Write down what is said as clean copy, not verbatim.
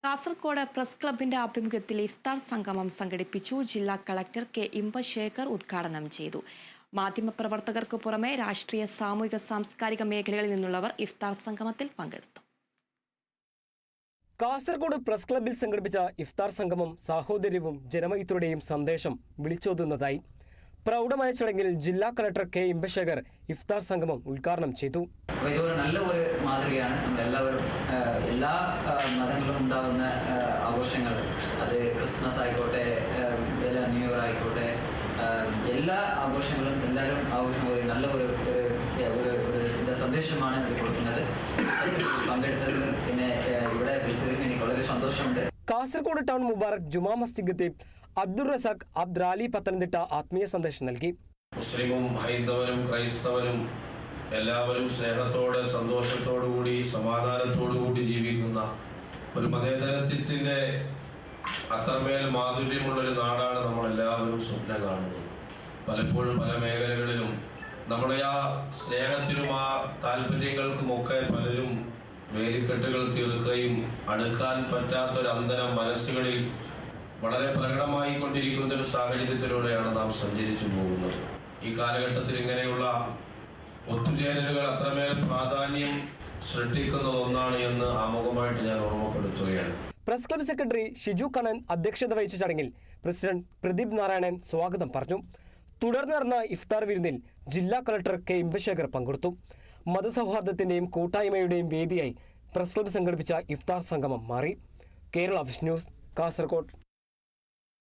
Kasaragod press ക്ലബിന്റെ ആഭിമുഖ്യത്തിൽ ഇഫ്താർ സംഗമം സംഘടിപ്പിച്ചു. ജില്ലാ കളക്ടർ കെ ഇമ്പശേഖർ ഉദ്ഘാടനം ചെയ്തു. മാധ്യമപ്രവർത്തകർക്ക് പുറമെ രാഷ്ട്രീയ, സാമൂഹിക, സാംസ്കാരിക മേഖലകളിൽ നിന്നുള്ളവർ ഇഫ്താർ സംഗമത്തിൽ പങ്കെടുത്തു. കാസർഗോഡ് പ്രസ് ക്ലബിൽ സംഘടിപ്പിച്ച ഇഫ്താർ സംഗമം സാഹോദര്യവും ജനമൈത്രിയുടെയും സന്ദേശം വിളിച്ചോതുന്നതായി. പ്രൗഢമായ ചടങ്ങിൽ ജില്ലാ കളക്ടർ കെ ഇമ്പശേഖർ ഇഫ്താർ സംഗമം ഉദ്ഘാടനം ചെയ്തു. ഇതൊരു നല്ല ഒരു മാതൃകയാണ്. നമ്മളെല്ലാവരും എല്ലാ മതങ്ങളും ഉണ്ടാകുന്ന ആഘോഷങ്ങൾ, അത് ക്രിസ്മസ് ആയിക്കോട്ടെ, ന്യൂ ഇയർ ആയിക്കോട്ടെ, എല്ലാ ആഘോഷങ്ങളും എല്ലാവരും ആഘോഷം നല്ല ഒരു സന്ദേശമാണ് ഇത് കൊടുക്കുന്നത്. പങ്കെടുത്തതിൽ പിന്നെ ഇവിടെ വിളിച്ചതിൽ എനിക്ക് വളരെ സന്തോഷമുണ്ട്. കാസർഗോഡ് ടൗൺ മുബാറക് ജുമാ മസ്ജിദ് അബ്ദുൾ റസാഖ് അബ്ദുറാലി പത്തനംതിട്ട ആത്മീയ സന്ദേശം നൽകി. മുസ്ലിമും ഹൈന്ദവനും ക്രൈസ്തവനും എല്ലാവരും സ്നേഹത്തോടെ, സന്തോഷത്തോടുകൂടി, സമാധാനത്തോടുകൂടി ജീവിക്കുന്ന ഒരു മതേതരത്വത്തിന്റെ അത്രമേൽ മാധുര്യമുള്ളൊരു നാടാണ് നമ്മളെല്ലാവരും സ്വപ്നം കാണുന്നത്. പലപ്പോഴും പല മേഖലകളിലും നമ്മുടെ ആ സ്നേഹത്തിനും ആ താല്പര്യങ്ങൾക്കുമൊക്കെ പലരും വേലിക്കെട്ടുകൾ തീർക്കുകയും അടുക്കാൻ പറ്റാത്തൊരു അന്തരം മനസ്സുകളിൽ വളരെ പ്രകടമായി കൊണ്ടിരിക്കുന്ന ഒരു സാഹചര്യത്തിലൂടെയാണ് നാം സഞ്ചരിച്ചു പോകുന്നത്. ഈ കാലഘട്ടത്തിൽ ഇങ്ങനെയുള്ള ഒത്തുചേരലുകൾ അത്രമേൽ പ്രാധാന്യം സൃഷ്ടിക്കുന്ന ഒന്നാണ് എന്ന് ആമുഖമായിട്ട് ഞാൻ ഓർമ്മപ്പെടുത്തുകയാണ്. Press club secretary Shiju Kannan അധ്യക്ഷത വഹിച്ച ചടങ്ങിൽ പ്രസിഡന്റ് പ്രദീപ് നാരായണൻ സ്വാഗതം പറഞ്ഞു. തുടർന്ന് നടന്ന ഇഫ്താർ വിരുന്നിൽ ജില്ലാ കളക്ടർ കെ ഇമ്പശേഖർ പങ്കെടുത്തു. മതസൗഹാർദ്ദത്തിന്റെയും കൂട്ടായ്മയുടെയും വേദിയായി പ്രസ് ക്ലബ് സംഘടിപ്പിച്ച ഇഫ്താർ സംഗമം മാറി. Kerala vision news, Kasaragod.